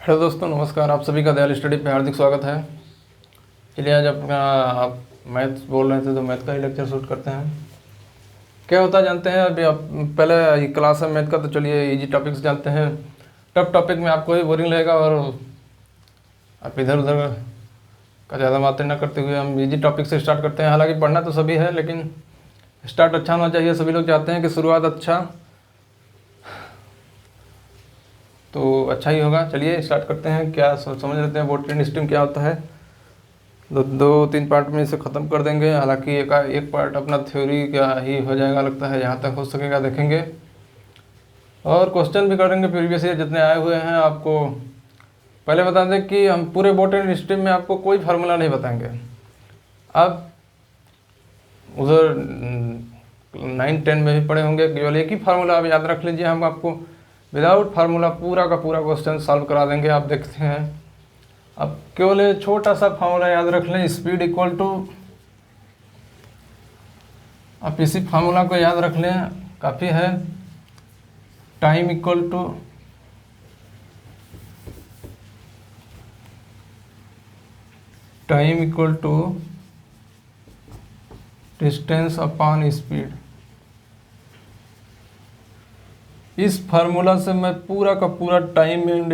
Hello दोस्तों, नमस्कार। आप सभी का दयाल स्टडी पे हार्दिक स्वागत है। चलिए आज अपना आप मैथ्स बोल रहे थे तो मैथ का ही लेक्चर शूट करते हैं। क्या होता है जानते हैं? अभी आप पहले क्लास है मैथ का, तो चलिए इजी टॉपिक्स जानते हैं। टफ टॉपिक में आपको ही बोरिंग लगेगा और आप इधर उधर का ज़्यादा बातें ना करते हुए हम इजी टॉपिक से स्टार्ट करते हैं। हालांकि पढ़ना तो सभी है, लेकिन स्टार्ट अच्छा होना चाहिए। सभी लोग चाहते हैं कि शुरुआत अच्छा, तो अच्छा ही होगा। चलिए स्टार्ट करते हैं। क्या समझ लेते हैं बोट ट्रेन स्ट्रीम क्या होता है। दो तीन पार्ट में इसे ख़त्म कर देंगे। हालांकि एक पार्ट अपना थ्योरी का ही हो जाएगा लगता है, जहाँ तक हो सकेगा देखेंगे, और क्वेश्चन भी करेंगे प्रीवियस ईयर जितने आए हुए हैं। आपको पहले बता दें कि हम पूरे बोट एंड स्ट्रीम में आपको कोई फार्मूला नहीं बताएंगे। अब उधर 9-10 में भी पढ़े होंगे, केवल एक ही फार्मूला आप याद रख लीजिए। हम आपको विदाउट फार्मूला पूरा का पूरा क्वेश्चन सॉल्व करा देंगे। आप देखते हैं, अब केवल छोटा सा फार्मूला याद रख लें, स्पीड इक्वल टू, आप इसी फार्मूला को याद रख लें, काफ़ी है। Time equal to distance upon speed. इस फार्मूला से मैं पूरा का पूरा time and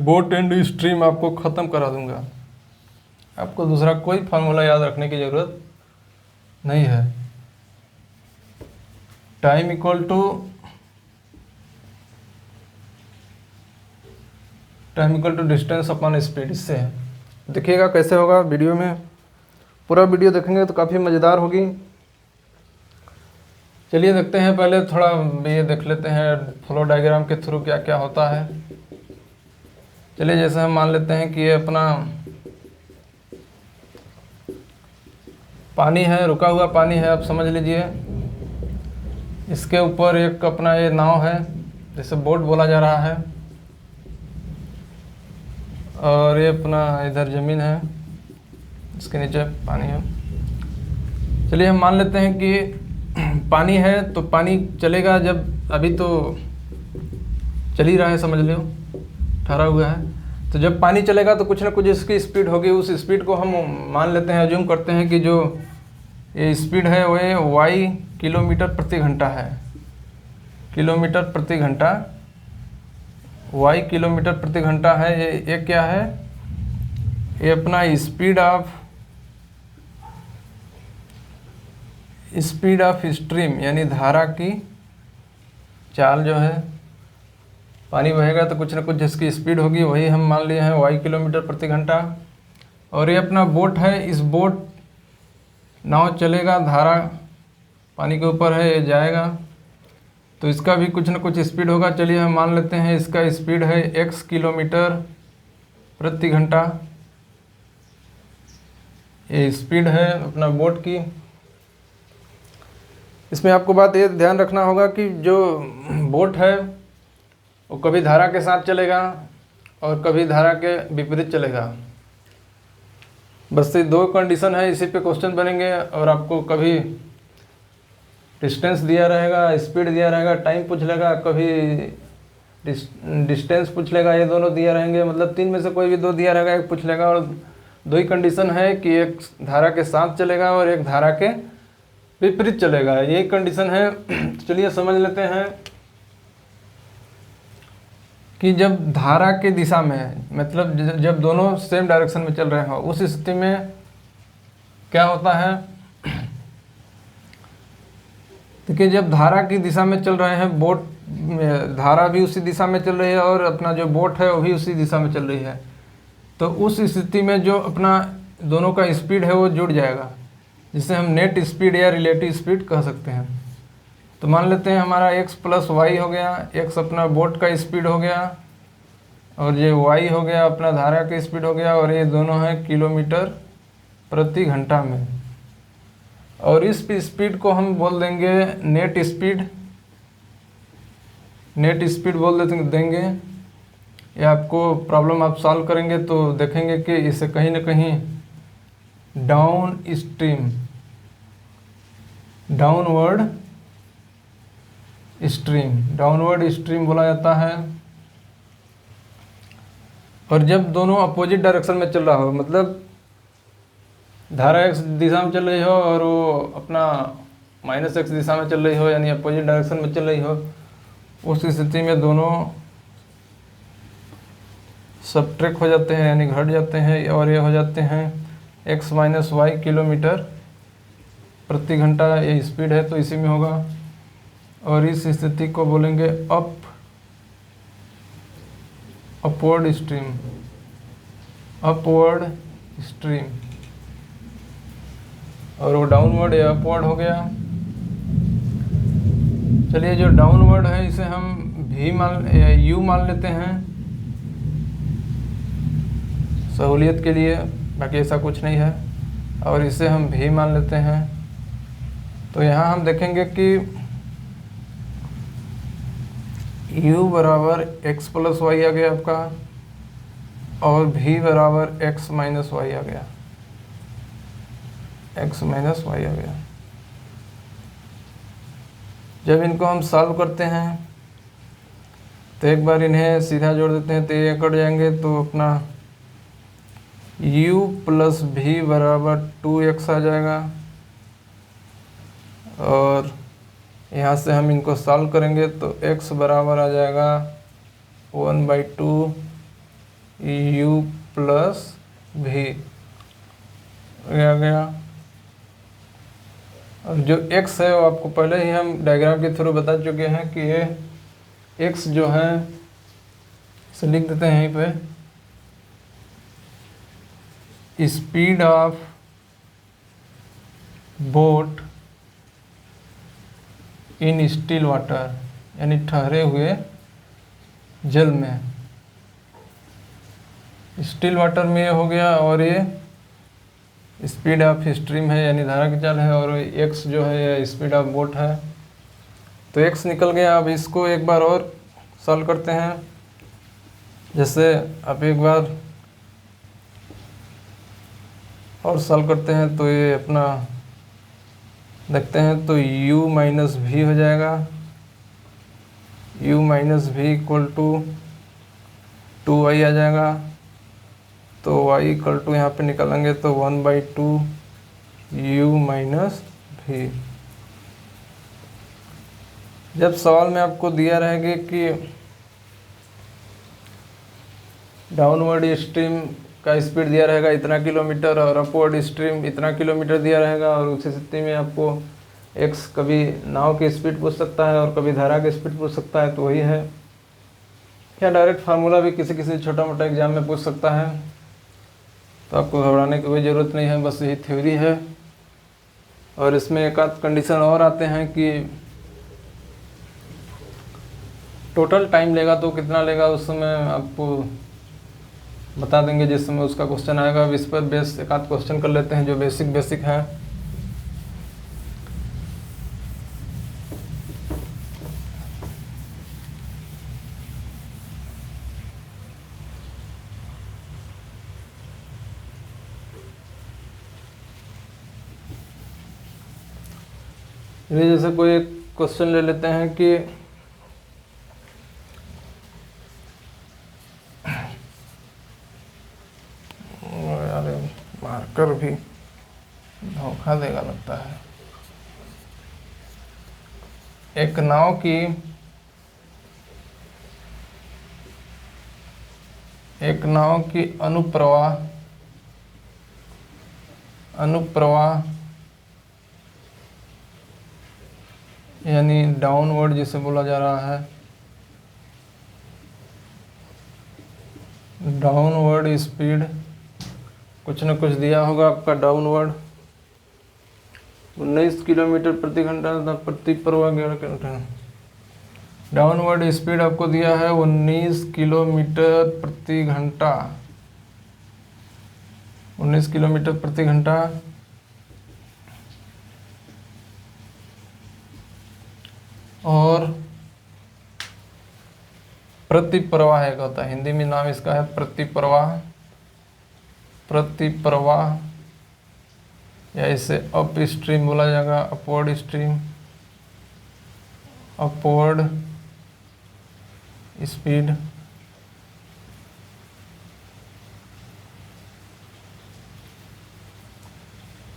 boat and stream आपको ख़त्म करा दूंगा। आपको दूसरा कोई फार्मूला याद रखने की ज़रूरत नहीं है। Time equal to distance upon speed. इससे देखिएगा कैसे होगा। वीडियो में पूरा वीडियो देखेंगे तो काफ़ी मज़ेदार होगी। चलिए देखते हैं। पहले थोड़ा ये देख लेते हैं फ्लो डायग्राम के थ्रू क्या क्या होता है। चलिए जैसे हम मान लेते हैं कि ये अपना पानी है, रुका हुआ पानी है। आप समझ लीजिए, इसके ऊपर एक अपना ये नाव है, जैसे बोट बोला जा रहा है, और ये अपना इधर ज़मीन है, इसके नीचे पानी है। चलिए हम मान लेते हैं कि पानी है, तो पानी चलेगा जब, अभी तो चल ही रहा है, समझ लो, ठहरा हुआ है। तो जब पानी चलेगा तो कुछ ना कुछ इसकी स्पीड होगी। उस स्पीड को हम मान लेते हैं, अज्यूम करते हैं कि जो ये स्पीड है वो y किलोमीटर प्रति घंटा है। किलोमीटर प्रति घंटा, y किलोमीटर प्रति घंटा है। ये क्या है? ये अपना स्पीड ऑफ स्ट्रीम, यानी धारा की चाल जो है। पानी बहेगा तो कुछ ना कुछ जिसकी स्पीड होगी, वही हम मान लिए हैं y किलोमीटर प्रति घंटा। और ये अपना बोट है, इस बोट नाव चलेगा, धारा पानी के ऊपर है, ये जाएगा, तो इसका भी कुछ ना कुछ स्पीड होगा। चलिए हम मान लेते हैं इसका स्पीड है x किलोमीटर प्रति घंटा। ये स्पीड है अपना बोट की। इसमें आपको बात ये ध्यान रखना होगा कि जो बोट है वो कभी धारा के साथ चलेगा और कभी धारा के विपरीत चलेगा। बस ये दो कंडीशन है, इसी पे क्वेश्चन बनेंगे। और आपको कभी डिस्टेंस दिया रहेगा, स्पीड दिया रहेगा, टाइम पूछ लेगा, कभी डिस्टेंस पूछ लेगा, ये दोनों दिया रहेंगे। मतलब तीन में से कोई भी दो दिया रहेगा, एक पूछ लेगा। और दो ही कंडीशन है कि एक धारा के साथ चलेगा और एक धारा के विपरीत चलेगा, यही कंडीशन है। चलिए समझ लेते हैं कि जब धारा के दिशा में, मतलब जब दोनों सेम डायरेक्शन में चल रहे हो, उस स्थिति में क्या होता है। देखिए, जब धारा की दिशा में चल रहे हैं, बोट धारा भी उसी दिशा में चल रही है और अपना जो बोट है वो भी उसी दिशा में चल रही है, तो उस स्थिति में जो अपना दोनों का स्पीड है वो जुड़ जाएगा, जिसे हम नेट स्पीड या रिलेटिव स्पीड कह सकते हैं। तो मान लेते हैं हमारा x प्लस वाई हो गया। x अपना बोट का स्पीड हो गया और ये y हो गया अपना धारा का स्पीड हो गया, और ये दोनों हैं किलोमीटर प्रति घंटा में। और इस स्पीड को हम बोल देंगे नेट स्पीड। नेट स्पीड बोल देंगे। ये आपको प्रॉब्लम आप सॉल्व करेंगे तो देखेंगे कि इसे कहीं ना कहीं डाउनवर्ड स्ट्रीम बोला जाता है। और जब दोनों अपोजिट डायरेक्शन में चल रहा हो, मतलब धारा x दिशा में चल रही हो और वो अपना -x दिशा में चल रही हो, यानी अपोजिट डायरेक्शन में चल रही हो, उस स्थिति में दोनों सबट्रैक्ट हो जाते हैं, यानी घट जाते हैं, और ये हो जाते हैं x - y किलोमीटर प्रति घंटा। ये स्पीड है तो इसी में होगा। और इस स्थिति को बोलेंगे अपवर्ड स्ट्रीम, और वो डाउनवर्ड या अपवर्ड हो गया। चलिए, जो डाउनवर्ड है इसे हम u मान लेते हैं सहूलियत के लिए, बाकी ऐसा कुछ नहीं है, और इसे हम v मान लेते हैं। तो यहाँ हम देखेंगे कि u बराबर x + y आ गया आपका, और v बराबर x - y आ गया, x - y आ गया। जब इनको हम सॉल्व करते हैं तो एक बार इन्हें सीधा जोड़ देते हैं तो ये कट जाएंगे, तो अपना u + v बराबर 2x आ जाएगा। और यहाँ से हम इनको सॉल्व करेंगे तो x बराबर आ जाएगा 1/2 u + v आ गया। और जो x है वो आपको पहले ही हम डायग्राम के थ्रू बता चुके हैं कि ये x जो है, इसे लिख देते हैं यहीं पे, speed of boat in still water, यानी ठहरे हुए जल में। स्टिल वाटर में ये हो गया, और ये स्पीड ऑफ स्ट्रीम है, यानी धारा की चाल है, और x जो है ये स्पीड ऑफ बोट है। तो x निकल गया। अब इसको एक बार और सॉल्व करते हैं। जैसे अब एक बार और सॉल्व करते हैं तो ये अपना देखते हैं तो u - v हो जाएगा। u - v = 2y आ जाएगा। तो y = यहाँ पे निकालेंगे तो 1/2 u - v। जब सवाल में आपको दिया रहेगा कि डाउनवर्ड स्ट्रीम का स्पीड दिया रहेगा इतना किलोमीटर और अपवर्ड स्ट्रीम इतना किलोमीटर दिया रहेगा, और उस स्थिति में आपको x कभी नाव की स्पीड पूछ सकता है और कभी धारा की स्पीड पूछ सकता है, तो वही है। क्या डायरेक्ट फार्मूला भी किसी छोटा मोटा एग्जाम में पूछ सकता है, तो आपको घबराने की कोई ज़रूरत नहीं है, बस यही थ्योरी है। और इसमें एक आध कंडीशन और आते हैं कि टोटल टाइम लेगा तो कितना लेगा, उस समय आपको बता देंगे जिस समय उसका क्वेश्चन आएगा। अब इस पर बेस एक आध क्वेश्चन कर लेते हैं जो बेसिक है। जैसे कोई एक क्वेश्चन ले लेते हैं कि अरे मार्कर भी धोखा देगा लगता है। एक नाव की अनुप्रवाह यानी डाउनवर्ड जिसे बोला जा रहा है, डाउनवर्ड स्पीड कुछ न कुछ दिया होगा आपका। डाउनवर्ड 19 किलोमीटर प्रति घंटा प्रति प्रवाह घंटा। डाउनवर्ड स्पीड आपको दिया है 19 किलोमीटर प्रति घंटा, 19 किलोमीटर प्रति घंटा। और प्रति प्रवाह एक होता है, हिंदी में नाम इसका है प्रति प्रवाह, या इसे अप स्ट्रीम बोला जाएगा, अपवर्ड स्ट्रीम, अपवर्ड स्पीड।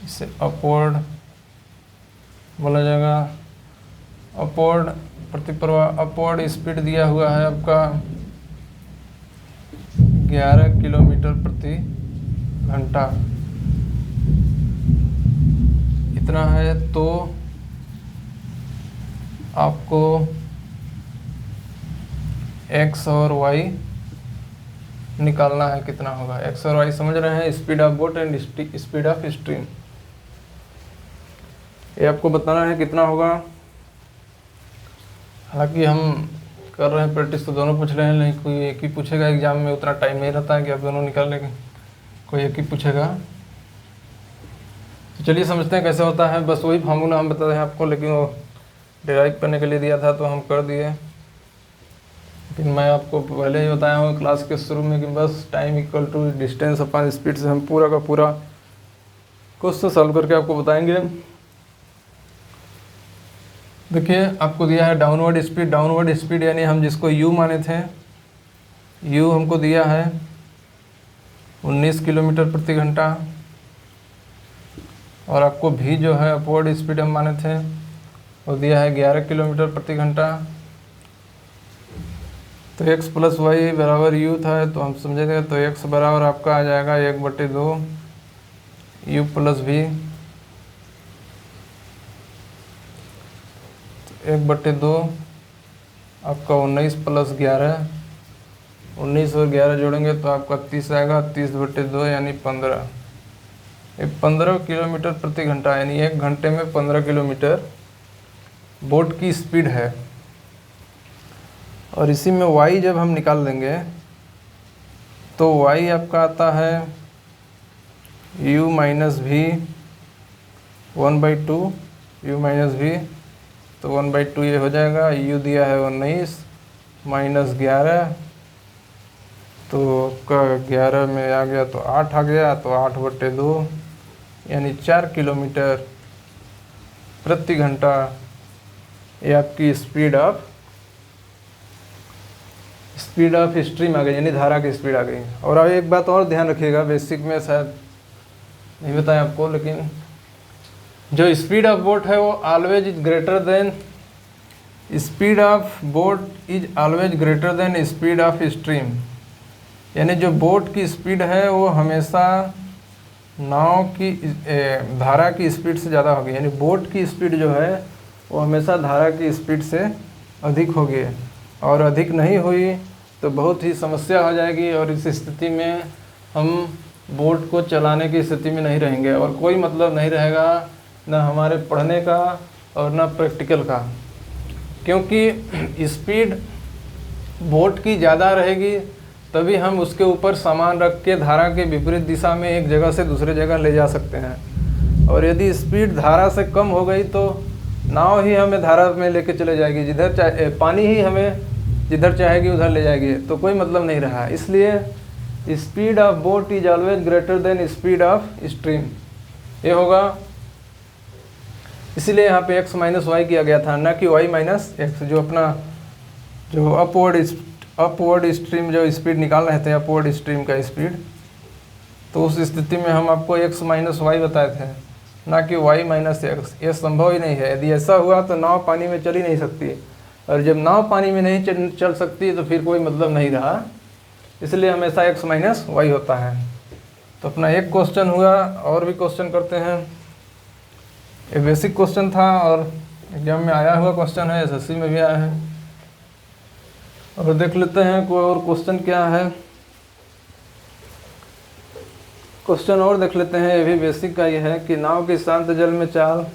इसे अपवर्ड बोला जाएगा। अपवर्ड प्रतिप्रवाह अपवर्ड स्पीड दिया हुआ है आपका 11 किलोमीटर प्रति घंटा इतना है। तो आपको x और y निकालना है, कितना होगा। x और y समझ रहे हैं, speed of boat and speed of stream, ये आपको बताना है कितना होगा। हालांकि हम कर रहे हैं प्रैक्टिस तो दोनों पूछ रहे हैं, नहीं कोई एक ही पूछेगा, एग्जाम में उतना टाइम नहीं रहता है कि आप दोनों निकाल लेंगे, कोई एक ही पूछेगा। तो चलिए समझते हैं कैसे होता है। बस वही फार्मूला हम बता रहे हैं आपको, लेकिन वो डिराइव करने के लिए दिया था तो हम कर दिए। लेकिन मैं आपको पहले ही बताया हूँ क्लास के शुरू में कि बस time equal to distance upon speed से हम पूरा का पूरा क्वेश्चन सॉल्व करके आपको बताएंगे। देखिए आपको दिया है डाउनवर्ड स्पीड यानी हम जिसको u माने थे, u हमको दिया है 19 किलोमीटर प्रति घंटा, और आपको v जो है अपवर्ड स्पीड हम माने थे वो दिया है 11 किलोमीटर प्रति घंटा। तो x प्लस वाई बराबर u था, तो हम समझेंगे तो x बराबर आपका आ जाएगा 1/2 u प्लस v, 1/2 आपका 19 प्लस 11, 19 और 11 जोड़ेंगे तो आपका 30 आएगा, 30/2 यानी 15। ये 15 किलोमीटर प्रति घंटा यानी 1 घंटे में 15 किलोमीटर बोट की स्पीड है। और इसी में y जब हम निकाल देंगे तो y आपका आता है u minus v 1/2 u minus v, तो 1/2 ये हो जाएगा। u दिया है 19 माइनस 11, तो का 11 में आ गया तो 8 आ गया, तो 8/2 यानी 4 किलोमीटर प्रति घंटा ये आपकी स्पीड ऑफ स्ट्रीम आ गई, यानी धारा की स्पीड आ गई। और अब एक बात और ध्यान रखिएगा, बेसिक में शायद नहीं बताया आपको, लेकिन जो स्पीड ऑफ बोट है वो always is greater than speed of stream, यानी जो बोट की स्पीड है वो हमेशा नाव की धारा की स्पीड से ज़्यादा होगी, यानी बोट की स्पीड जो है वो हमेशा धारा की स्पीड से अधिक होगी, और अधिक नहीं हुई तो बहुत ही समस्या हो जाएगी, और इस स्थिति में हम बोट को चलाने की स्थिति में नहीं रहेंगे, और कोई मतलब नहीं रहेगा ना हमारे पढ़ने का और ना प्रैक्टिकल का, क्योंकि स्पीड बोट की ज़्यादा रहेगी तभी हम उसके ऊपर सामान रख के धारा के विपरीत दिशा में एक जगह से दूसरे जगह ले जा सकते हैं। और यदि स्पीड धारा से कम हो गई तो नाव ही हमें धारा में लेके चले जाएगी, जिधर चाहे पानी ही हमें जिधर चाहेगी उधर ले जाएगी, तो कोई मतलब नहीं रहा। इसलिए speed of boat is always greater than speed of stream, ये होगा। इसीलिए यहाँ पे x माइनस वाई किया गया था, ना कि y माइनस एक्स। जो अपना जो अपवर्ड स्ट्रीम जो स्पीड निकाल रहे थे, अपवर्ड स्ट्रीम का स्पीड, तो उस स्थिति में हम आपको x माइनस वाई बताए थे, ना कि y माइनस एक्स। ये संभव ही नहीं है। यदि ऐसा हुआ तो नाव पानी में चल ही नहीं सकती, और जब नाव पानी में नहीं चल सकती तो फिर कोई मतलब नहीं रहा। इसलिए हमेशा x माइनस वाई होता है। तो अपना एक क्वेश्चन हुआ, और भी क्वेश्चन करते हैं। ये बेसिक क्वेश्चन था और एग्जाम में आया हुआ क्वेश्चन है, एसएससी में भी आया है। और देख लेते हैं कोई और क्वेश्चन क्या है। क्वेश्चन और देख लेते हैं, ये भी बेसिक का ही है कि नाव की शांत जल में चाल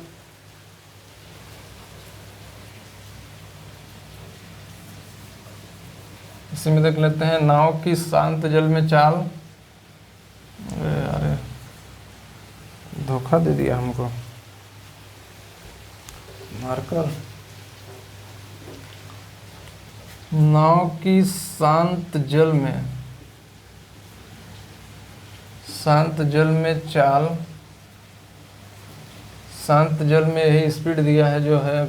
इसी में देख लेते हैं। नाव की शांत जल में चाल, अरे धोखा दे दिया हमको मार्कर। नाव की शांत जल में चाल, शांत जल में यही स्पीड दिया है जो है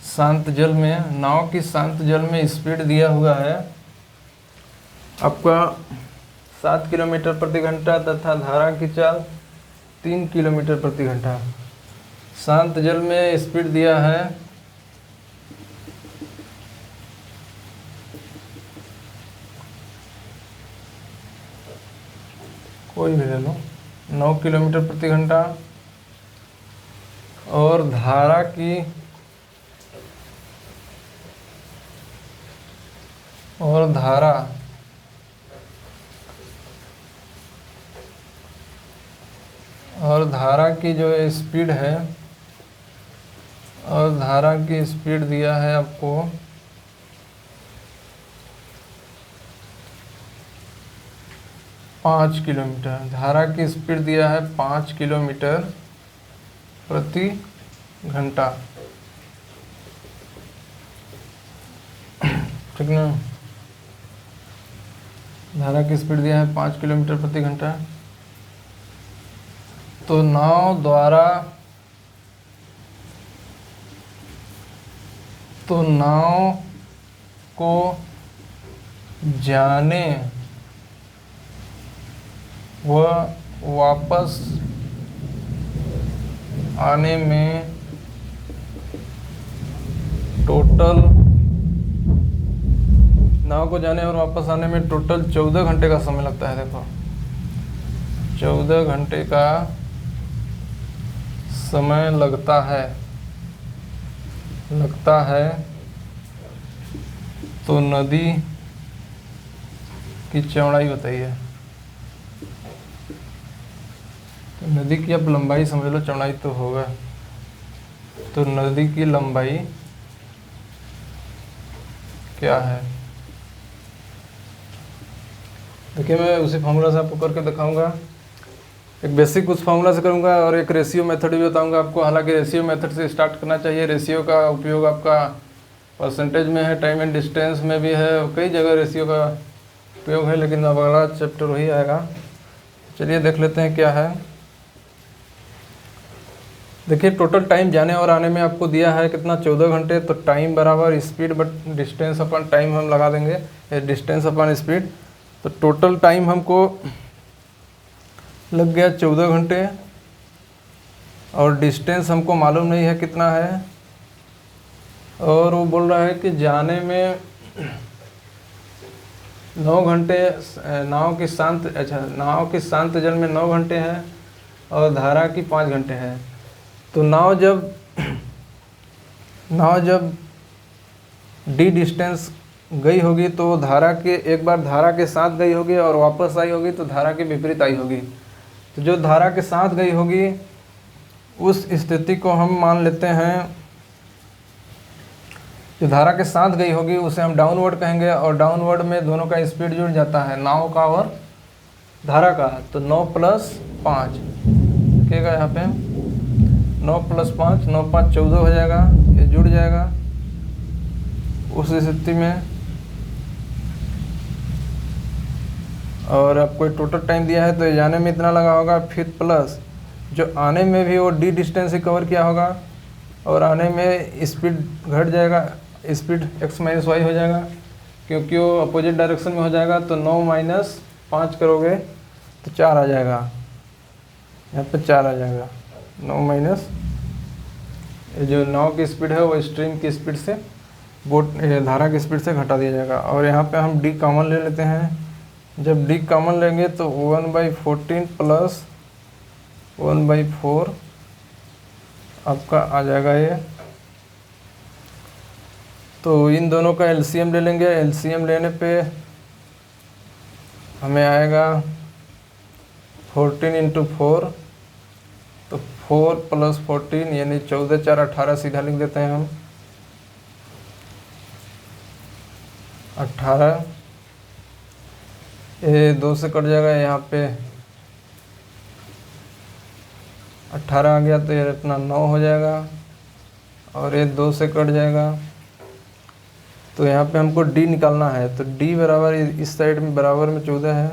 शांत जल में, नाव की शांत जल में स्पीड दिया हुआ है आपका 7 किलोमीटर प्रति घंटा, तथा धारा की चाल 3 किलोमीटर प्रति घंटा। शांत जल में स्पीड दिया है कोई भी ले लो, 9 किलोमीटर प्रति घंटा। और धारा की जो स्पीड है, और धारा की स्पीड दिया है आपको 5 किलोमीटर। धारा की स्पीड दिया है 5 किलोमीटर प्रति घंटा, ठीक ना। धारा की स्पीड दिया है 5 किलोमीटर प्रति घंटा। तो नाव को जाने व वापस आने में टोटल 14 घंटे का समय लगता है। देखो 14 घंटे का समय लगता है। तो नदी की चौड़ाई बताइए। तो नदी की आप लंबाई समझ लो, चौड़ाई तो होगा। तो नदी की लंबाई क्या है? देखिए मैं उसी फार्मूला से आपको करके दिखाऊंगा। एक बेसिक कुछ फार्मूला से करूंगा और एक रेशियो मेथड भी बताऊंगा आपको। हालांकि रेशियो मेथड से स्टार्ट करना चाहिए। रेशियो का उपयोग आपका परसेंटेज में है, टाइम एंड डिस्टेंस में भी है, कई जगह रेशियो का उपयोग है, लेकिन अब अगला चैप्टर वही आएगा। चलिए देख लेते हैं क्या है। देखिए टोटल टाइम जाने और आने में आपको दिया है कितना, 14 घंटे। तो टाइम बराबर speed but distance upon time हम लगा देंगे, डिस्टेंस अपन स्पीड। तो टोटल टाइम हमको लग गया 14 घंटे, और डिस्टेंस हमको मालूम नहीं है कितना है। और वो बोल रहा है कि जाने में 9 घंटे, नाव की शांत जल में 9 घंटे है और धारा की 5 घंटे है। तो नाव जब डी डिस्टेंस गई होगी तो एक बार धारा के साथ गई होगी और वापस आई होगी तो धारा के विपरीत आई होगी। तो जो धारा के साथ गई होगी उस स्थिति को हम मान लेते हैं, जो धारा के साथ गई होगी उसे हम डाउनवर्ड कहेंगे। और डाउनवर्ड में दोनों का स्पीड जुड़ जाता है, नाव का और धारा का। तो 9 + 5 देखिएगा यहाँ पे, 9 + 5, 9 × 5 = 14 हो जाएगा, ये जुड़ जाएगा। उस स्थिति में और आपको टोटल टाइम दिया है, तो ये जाने में इतना लगा होगा, फिर प्लस जो आने में भी वो डी डिस्टेंस ही कवर किया होगा, और आने में स्पीड घट जाएगा, स्पीड x - y हो जाएगा क्योंकि वो अपोजिट डायरेक्शन में हो जाएगा। तो 9 - 5 करोगे तो 4 आ जाएगा, यहाँ पे 4 आ जाएगा। 9 - जो नाव की स्पीड है वो स्ट्रीम की स्पीड से धारा की स्पीड से घटा दिया जाएगा। और यहाँ पे हम d कॉमन ले लेते हैं। जब d कॉमन लेंगे तो 1/14 + 1/4 आपका आ जाएगा ये। तो इन दोनों का एलसीएम ले लेंगे। एलसीएम लेने पे हमें आएगा 14 × 4, तो 4 + 14 यानी 14 × 4 = 18 सीधा लिख देते हैं हम। 18 ये 2 से कट जाएगा, यहाँ पे 18 आ गया तो ये अपना 9 हो जाएगा, और ये 2 से कट जाएगा। तो यहाँ पे हमको d निकालना है। तो d बराबर इस साइड में बराबर में 14 है,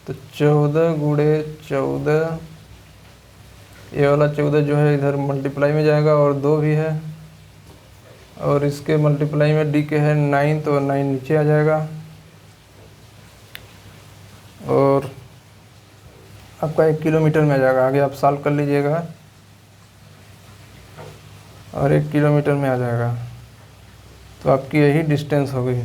तो 14 × 14, ये वाला 14 जो है इधर मल्टीप्लाई में जाएगा, और 2 भी है, और इसके मल्टीप्लाई में d के है 9, तो 9 नीचे आ जाएगा। और आपका 1 किलोमीटर में आ जाएगा। आगे आप सॉल्व कर लीजिएगा और 1 किलोमीटर में आ जाएगा। तो आपकी यही डिस्टेंस हो गई।